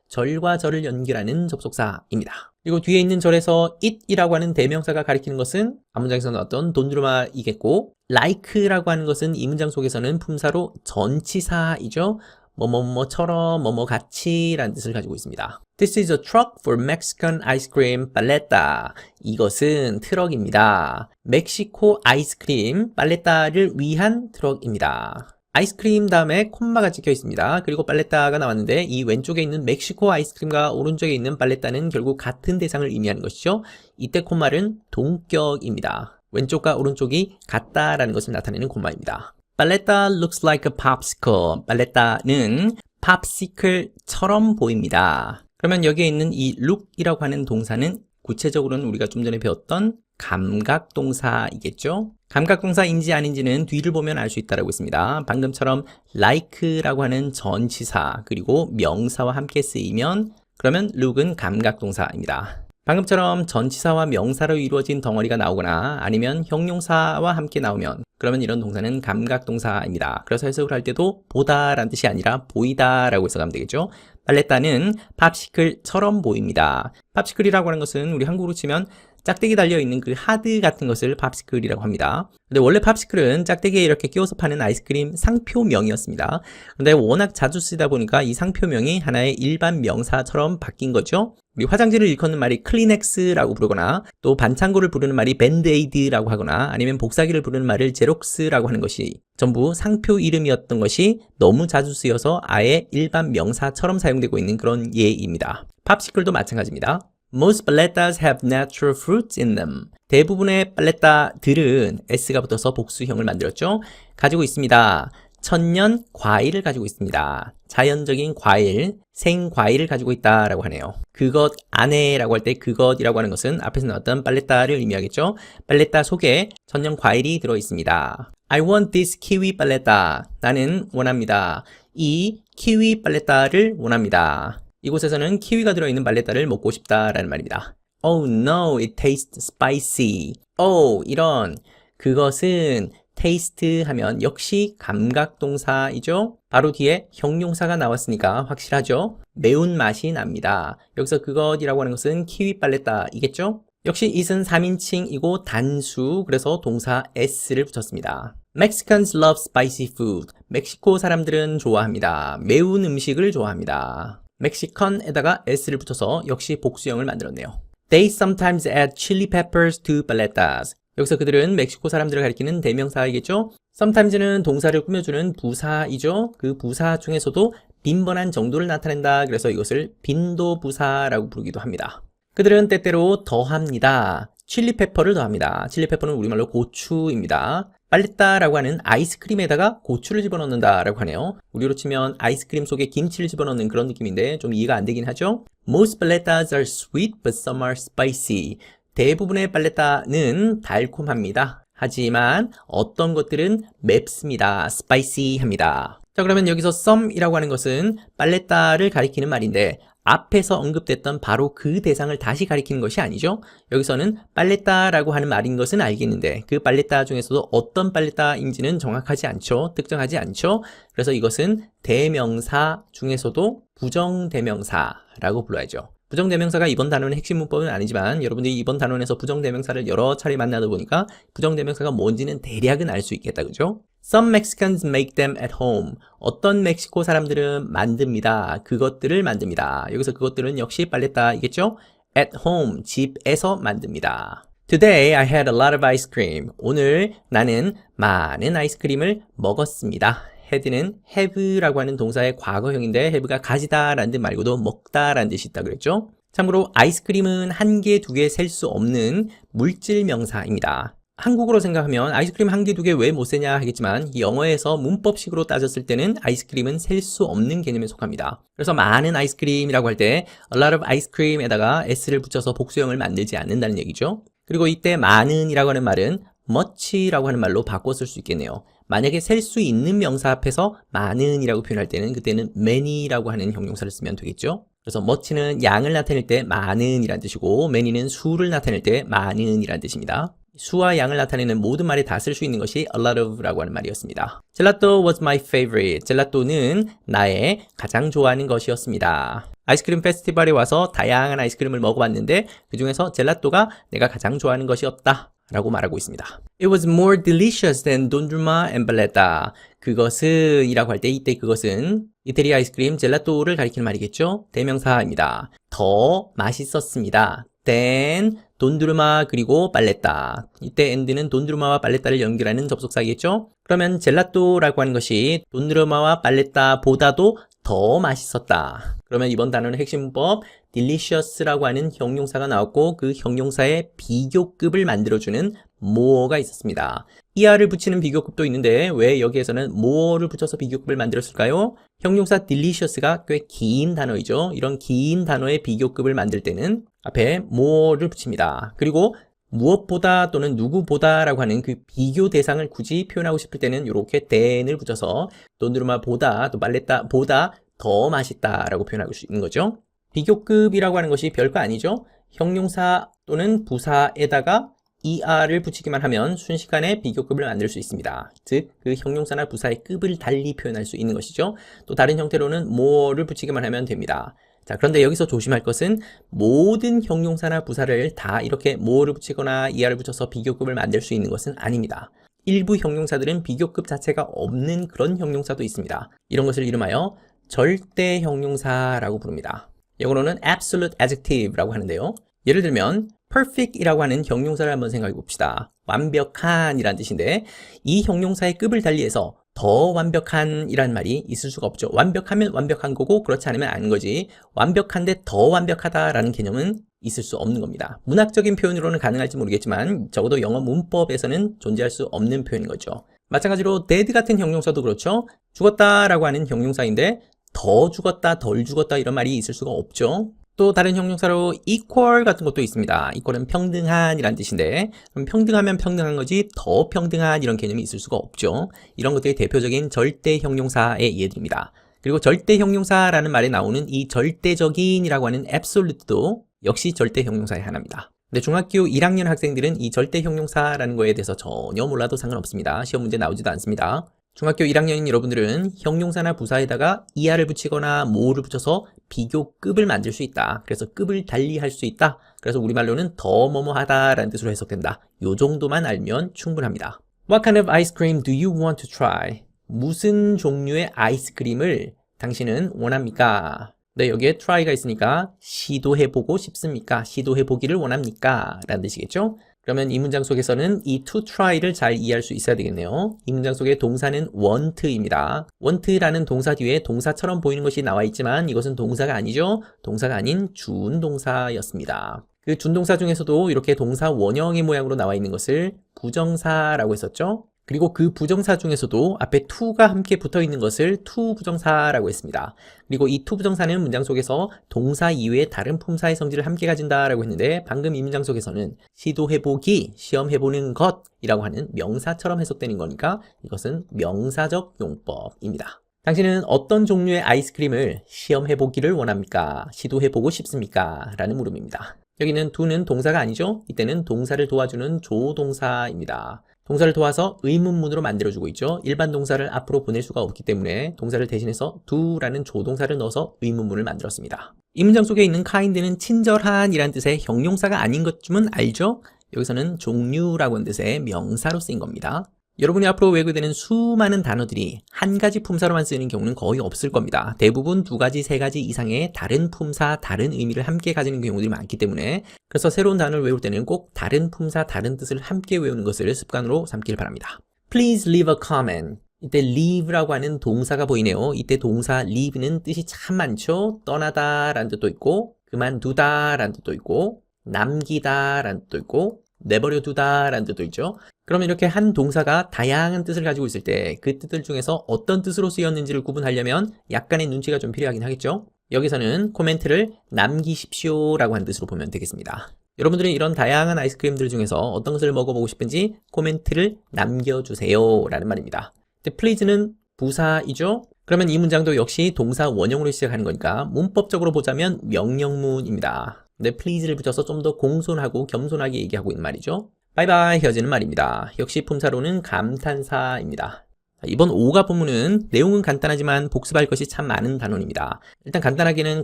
절과 절을 연결하는 접속사입니다. 그리고 뒤에 있는 절에서 it이라고 하는 대명사가 가리키는 것은 앞문장에서 나왔던 돈두루마이겠고, like라고 하는 것은 이 문장 속에서는 품사로 전치사이죠. 뭐뭐뭐처럼 뭐뭐같이 라는 뜻을 가지고 있습니다. This is a truck for Mexican ice cream paleta. 이것은 트럭입니다. 멕시코 아이스크림 팔레타를 위한 트럭입니다. 아이스크림 다음에 콤마가 찍혀 있습니다. 그리고 팔레타가 나왔는데 이 왼쪽에 있는 멕시코 아이스크림과 오른쪽에 있는 팔레타는 결국 같은 대상을 의미하는 것이죠. 이때 콤마는 동격입니다. 왼쪽과 오른쪽이 같다라는 것을 나타내는 콤마입니다. Paleta looks like a popsicle. 팔레타는 popsicle처럼 보입니다. 그러면 여기에 있는 이 look이라고 하는 동사는 구체적으로는 우리가 좀 전에 배웠던 감각동사이겠죠? 감각동사인지 아닌지는 뒤를 보면 알 수 있다고 했습니다. 방금처럼 like라고 하는 전치사 그리고 명사와 함께 쓰이면 그러면 look은 감각동사입니다. 방금처럼 전치사와 명사로 이루어진 덩어리가 나오거나 아니면 형용사와 함께 나오면 그러면 이런 동사는 감각동사입니다. 그래서 해석을 할 때도 보다라는 뜻이 아니라 보이다라고 해석하면 되겠죠. 팔레타는 팝시클처럼 보입니다. 팝시클이라고 하는 것은 우리 한국으로 치면 짝대기 달려있는 그 하드 같은 것을 팝시클이라고 합니다. 근데 원래 팝시클은 짝대기에 이렇게 끼워서 파는 아이스크림 상표명이었습니다. 근데 워낙 자주 쓰다 보니까 이 상표명이 하나의 일반 명사처럼 바뀐 거죠. 우리 화장지를 일컫는 말이 클리넥스라고 부르거나 또 반창고를 부르는 말이 밴드에이드라고 하거나 아니면 복사기를 부르는 말을 제록스라고 하는 것이 전부 상표 이름이었던 것이 너무 자주 쓰여서 아예 일반 명사처럼 사용되고 있는 그런 예입니다. 팝시클도 마찬가지입니다. Most paletas have natural fruits in them. 대부분의 팔레타들은 S가 붙어서 복수형을 만들었죠. 가지고 있습니다. 천년 과일을 가지고 있습니다. 자연적인 과일, 생과일을 가지고 있다라고 하네요. 그것 안에라고 할 때 그것이라고 하는 것은 앞에서 나왔던 팔레타를 의미하겠죠. 팔레타 속에 천년 과일이 들어있습니다. I want this kiwi paleta. 나는 원합니다. 이 키위 팔레타를 원합니다. 이곳에서는 키위가 들어있는 팔레타를 먹고 싶다라는 말입니다. Oh no, it tastes spicy. Oh, 이런. 그것은 taste 하면 역시 감각동사이죠. 바로 뒤에 형용사가 나왔으니까 확실하죠. 매운맛이 납니다. 여기서 그것이라고 하는 것은 키위 팔레타이겠죠. 역시 it은 3인칭이고 단수, 그래서 동사 s를 붙였습니다. Mexicans love spicy food. 멕시코 사람들은 좋아합니다. 매운 음식을 좋아합니다. Mexican에다가 s를 붙여서 역시 복수형을 만들었네요. They sometimes add chili peppers to paletas. 여기서 그들은 멕시코 사람들을 가리키는 대명사이겠죠? sometimes는 동사를 꾸며주는 부사이죠? 그 부사 중에서도 빈번한 정도를 나타낸다. 그래서 이것을 빈도부사라고 부르기도 합니다. 그들은 때때로 더합니다. 칠리페퍼를 더합니다. 칠리페퍼는 우리말로 고추입니다. 빨랬다라고 하는 아이스크림에다가 고추를 집어넣는다라고 하네요. 우리로 치면 아이스크림 속에 김치를 집어넣는 그런 느낌인데 좀 이해가 안 되긴 하죠. Most pallettas are sweet, but some are spicy. 대부분의 빨랬다는 달콤합니다. 하지만 어떤 것들은 맵습니다. spicy합니다. 자, 그러면 여기서 some이라고 하는 것은 빨랫다를 가리키는 말인데 앞에서 언급됐던 바로 그 대상을 다시 가리키는 것이 아니죠. 여기서는 빨랫다라고 하는 말인 것은 알겠는데 그 빨랫다 중에서도 어떤 빨랫다인지는 정확하지 않죠. 특정하지 않죠. 그래서 이것은 대명사 중에서도 부정대명사라고 불러야죠. 부정대명사가 이번 단원의 핵심 문법은 아니지만 여러분들이 이번 단원에서 부정대명사를 여러 차례 만나다 보니까 부정대명사가 뭔지는 대략은 알 수 있겠다. 그죠? Some Mexicans make them at home. 어떤 멕시코 사람들은 만듭니다. 그것들을 만듭니다. 여기서 그것들은 역시 빨랫다이겠죠? At home, 집에서 만듭니다. Today I had a lot of ice cream. 오늘 나는 많은 아이스크림을 먹었습니다. had는 have라고 하는 동사의 과거형인데 have가 가지다 라는 뜻 말고도 먹다 라는 뜻이 있다고 그랬죠. 참고로 아이스크림은 한 개, 두 개 셀 수 없는 물질 명사입니다. 한국어로 생각하면 아이스크림 한 개, 두 개 왜 못 세냐 하겠지만 영어에서 문법식으로 따졌을 때는 아이스크림은 셀 수 없는 개념에 속합니다. 그래서 많은 아이스크림이라고 할 때 a lot of ice cream에다가 s를 붙여서 복수형을 만들지 않는다는 얘기죠. 그리고 이때 많은이라고 하는 말은 much라고 하는 말로 바꿔 쓸 수 있겠네요. 만약에 셀 수 있는 명사 앞에서 많은이라고 표현할 때는 그때는 many라고 하는 형용사를 쓰면 되겠죠. 그래서 much는 양을 나타낼 때 많은이란 뜻이고 many는 수를 나타낼 때 많은이란 뜻입니다. 수와 양을 나타내는 모든 말에 다 쓸 수 있는 것이 a lot of라고 하는 말이었습니다. Gelato was my favorite. 젤라또는 나의 가장 좋아하는 것이었습니다. 아이스크림 페스티벌에 와서 다양한 아이스크림을 먹어봤는데 그 중에서 젤라또가 내가 가장 좋아하는 것이었다 라고 말하고 있습니다. It was more delicious than Dondurma and Paleta. 그것은 이라고 할 때 이때 그것은 이태리 아이스크림 젤라또를 가리키는 말이겠죠. 대명사입니다. 더 맛있었습니다. than 돈두르마 그리고 빨랫다. 이때 and는 돈두르마와 빨랫다를 연결하는 접속사겠죠. 그러면 젤라또라고 하는 것이 돈두르마와 빨랫다보다도 더 맛있었다. 그러면 이번 단어는 핵심 문법 delicious라고 하는 형용사가 나왔고 그 형용사의 비교급을 만들어주는 more가 있었습니다. er를 붙이는 비교급도 있는데 왜 여기에서는 more를 붙여서 비교급을 만들었을까요? 형용사 delicious가 꽤 긴 단어이죠. 이런 긴 단어의 비교급을 만들 때는 앞에 more를 붙입니다. 그리고 무엇보다 또는 누구보다 라고 하는 그 비교 대상을 굳이 표현하고 싶을 때는 이렇게 than을 붙여서 돈두르마보다 또 빨랫다보다 더 맛있다 라고 표현할 수 있는 거죠. 비교급이라고 하는 것이 별거 아니죠. 형용사 또는 부사에다가 er를 붙이기만 하면 순식간에 비교급을 만들 수 있습니다. 즉, 그 형용사나 부사의 급을 달리 표현할 수 있는 것이죠. 또 다른 형태로는 more를 붙이기만 하면 됩니다. 자, 그런데 여기서 조심할 것은 모든 형용사나 부사를 다 이렇게 more를 붙이거나 er를 붙여서 비교급을 만들 수 있는 것은 아닙니다. 일부 형용사들은 비교급 자체가 없는 그런 형용사도 있습니다. 이런 것을 이름하여 절대 형용사라고 부릅니다. 영어로는 absolute adjective라고 하는데요. 예를 들면 perfect이라고 하는 형용사를 한번 생각해 봅시다. 완벽한 이란 뜻인데 이 형용사의 급을 달리해서 더 완벽한 이란 말이 있을 수가 없죠. 완벽하면 완벽한 거고 그렇지 않으면 아닌 거지. 완벽한데 더 완벽하다라는 개념은 있을 수 없는 겁니다. 문학적인 표현으로는 가능할지 모르겠지만 적어도 영어 문법에서는 존재할 수 없는 표현인 거죠. 마찬가지로 dead 같은 형용사도 그렇죠. 죽었다라고 하는 형용사인데 더 죽었다, 덜 죽었다 이런 말이 있을 수가 없죠. 또 다른 형용사로 equal 같은 것도 있습니다. equal은 평등한 이란 뜻인데 그럼 평등하면 평등한 거지 더 평등한 이런 개념이 있을 수가 없죠. 이런 것들이 대표적인 절대 형용사의 예들입니다. 그리고 절대 형용사라는 말에 나오는 이 절대적인이라고 하는 absolute도 역시 절대 형용사의 하나입니다. 근데 중학교 1학년 학생들은 이 절대 형용사라는 거에 대해서 전혀 몰라도 상관없습니다. 시험 문제 나오지도 않습니다. 중학교 1학년인 여러분들은 형용사나 부사에다가 er를 붙이거나 more를 붙여서 비교급을 만들 수 있다. 그래서 급을 달리 할 수 있다. 그래서 우리말로는 더 뭐뭐하다 라는 뜻으로 해석된다. 요 정도만 알면 충분합니다. What kind of ice cream do you want to try? 무슨 종류의 아이스크림을 당신은 원합니까? 네, 여기에 try가 있으니까 시도해보고 싶습니까? 시도해보기를 원합니까? 라는 뜻이겠죠? 그러면 이 문장 속에서는 이 to try를 잘 이해할 수 있어야 되겠네요. 이 문장 속의 동사는 want입니다. want라는 동사 뒤에 동사처럼 보이는 것이 나와 있지만 이것은 동사가 아니죠. 동사가 아닌 준동사였습니다. 그 준동사 중에서도 이렇게 동사 원형의 모양으로 나와 있는 것을 부정사라고 했었죠. 그리고 그 부정사 중에서도 앞에 to가 함께 붙어 있는 것을 to 부정사라고 했습니다. 그리고 이 to 부정사는 문장 속에서 동사 이외의 다른 품사의 성질을 함께 가진다라고 했는데 방금 이 문장 속에서는 시도해보기, 시험해보는 것이라고 하는 명사처럼 해석되는 거니까 이것은 명사적 용법입니다. 당신은 어떤 종류의 아이스크림을 시험해보기를 원합니까? 시도해보고 싶습니까? 라는 물음입니다. 여기는 do는 동사가 아니죠? 이때는 동사를 도와주는 조동사입니다. 동사를 도와서 의문문으로 만들어주고 있죠. 일반 동사를 앞으로 보낼 수가 없기 때문에 동사를 대신해서 do라는 조동사를 넣어서 의문문을 만들었습니다. 이 문장 속에 있는 kind는 친절한 이란 뜻의 형용사가 아닌 것쯤은 알죠? 여기서는 종류라고 하는 뜻의 명사로 쓰인 겁니다. 여러분이 앞으로 외우게 되는 수많은 단어들이 한 가지 품사로만 쓰이는 경우는 거의 없을 겁니다. 대부분 두 가지, 세 가지 이상의 다른 품사, 다른 의미를 함께 가지는 경우들이 많기 때문에 그래서 새로운 단어를 외울 때는 꼭 다른 품사, 다른 뜻을 함께 외우는 것을 습관으로 삼길 바랍니다. Please leave a comment. 이때 leave라고 하는 동사가 보이네요. 이때 동사 leave는 뜻이 참 많죠. 떠나다 라는 뜻도 있고 그만두다 라는 뜻도 있고 남기다 라는 뜻도 있고 내버려 두다 라는 뜻도 있죠. 그러면 이렇게 한 동사가 다양한 뜻을 가지고 있을 때 그 뜻들 중에서 어떤 뜻으로 쓰였는지를 구분하려면 약간의 눈치가 좀 필요하긴 하겠죠. 여기서는 코멘트를 남기십시오 라고 한 뜻으로 보면 되겠습니다. 여러분들은 이런 다양한 아이스크림들 중에서 어떤 것을 먹어보고 싶은지 코멘트를 남겨주세요 라는 말입니다. please는 부사이죠. 그러면 이 문장도 역시 동사 원형으로 시작하는 거니까 문법적으로 보자면 명령문입니다. 근데 please를 붙여서 좀 더 공손하고 겸손하게 얘기하고 있는 말이죠. 바이바이 헤어지는 말입니다. 역시 품사로는 감탄사입니다. 이번 5가 본문은 내용은 간단하지만 복습할 것이 참 많은 단원입니다. 일단 간단하게는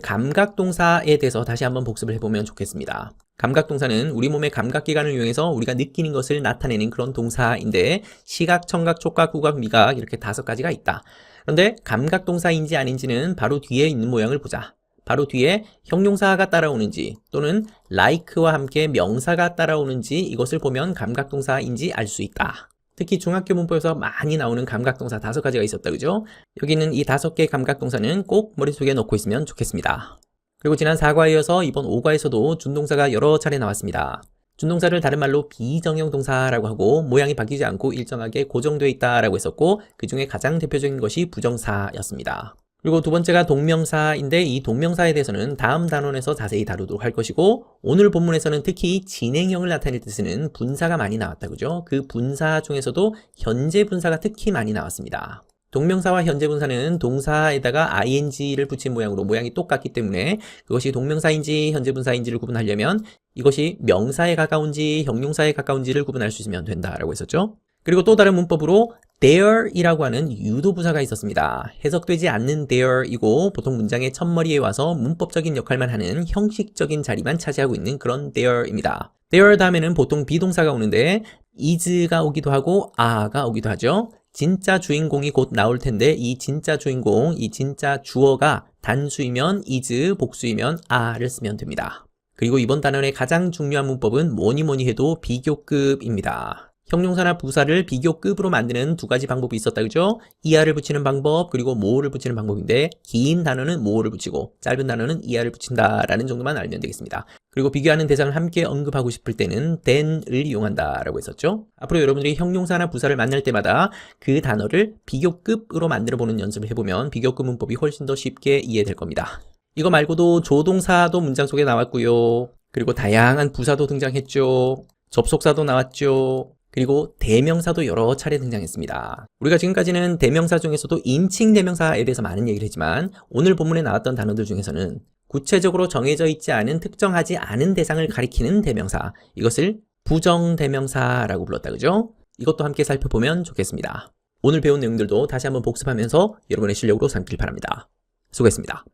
감각동사에 대해서 다시 한번 복습을 해보면 좋겠습니다. 감각동사는 우리 몸의 감각기관을 이용해서 우리가 느끼는 것을 나타내는 그런 동사인데 시각, 청각, 촉각, 후각, 미각 이렇게 5가지가 있다. 그런데 감각동사인지 아닌지는 바로 뒤에 있는 모양을 보자. 바로 뒤에 형용사가 따라오는지 또는 like와 함께 명사가 따라오는지 이것을 보면 감각동사인지 알 수 있다. 특히 중학교 문법에서 많이 나오는 감각동사 5가지가 있었다, 그죠? 여기는 이 5개의 감각동사는 꼭 머릿속에 넣고 있으면 좋겠습니다. 그리고 지난 4과에 이어서 이번 5과에서도 준동사가 여러 차례 나왔습니다. 준동사를 다른 말로 비정형 동사라고 하고 모양이 바뀌지 않고 일정하게 고정되어 있다라고 했었고 그 중에 가장 대표적인 것이 부정사였습니다. 그리고 두 번째가 동명사인데 이 동명사에 대해서는 다음 단원에서 자세히 다루도록 할 것이고 오늘 본문에서는 특히 진행형을 나타낼 때 쓰는 분사가 많이 나왔다, 그죠? 그 분사 중에서도 현재 분사가 특히 많이 나왔습니다. 동명사와 현재 분사는 동사에다가 ing를 붙인 모양으로 모양이 똑같기 때문에 그것이 동명사인지 현재 분사인지를 구분하려면 이것이 명사에 가까운지 형용사에 가까운지를 구분할 수 있으면 된다라고 했었죠. 그리고 또 다른 문법으로 there이라고 하는 유도부사가 있었습니다. 해석되지 않는 there이고 보통 문장의 첫머리에 와서 문법적인 역할만 하는 형식적인 자리만 차지하고 있는 그런 there입니다. there 다음에는 보통 비동사가 오는데 is가 오기도 하고 are가 오기도 하죠. 진짜 주인공이 곧 나올 텐데 이 진짜 주인공, 이 진짜 주어가 단수이면 is, 복수이면 are를 쓰면 됩니다. 그리고 이번 단원의 가장 중요한 문법은 뭐니 해도 비교급입니다. 형용사나 부사를 비교급으로 만드는 2가지 방법이 있었다, 그죠? 이하를 붙이는 방법, 그리고 모를 붙이는 방법인데 긴 단어는 모를 붙이고 짧은 단어는 이하를 붙인다라는 정도만 알면 되겠습니다. 그리고 비교하는 대상을 함께 언급하고 싶을 때는 than을 이용한다라고 했었죠. 앞으로 여러분들이 형용사나 부사를 만날 때마다 그 단어를 비교급으로 만들어보는 연습을 해보면 비교급 문법이 훨씬 더 쉽게 이해될 겁니다. 이거 말고도 조동사도 문장 속에 나왔고요. 그리고 다양한 부사도 등장했죠. 접속사도 나왔죠. 그리고 대명사도 여러 차례 등장했습니다. 우리가 지금까지는 대명사 중에서도 인칭 대명사에 대해서 많은 얘기를 했지만 오늘 본문에 나왔던 단어들 중에서는 구체적으로 정해져 있지 않은 특정하지 않은 대상을 가리키는 대명사, 이것을 부정대명사라고 불렀다, 그죠? 이것도 함께 살펴보면 좋겠습니다. 오늘 배운 내용들도 다시 한번 복습하면서 여러분의 실력으로 삼길 바랍니다. 수고했습니다.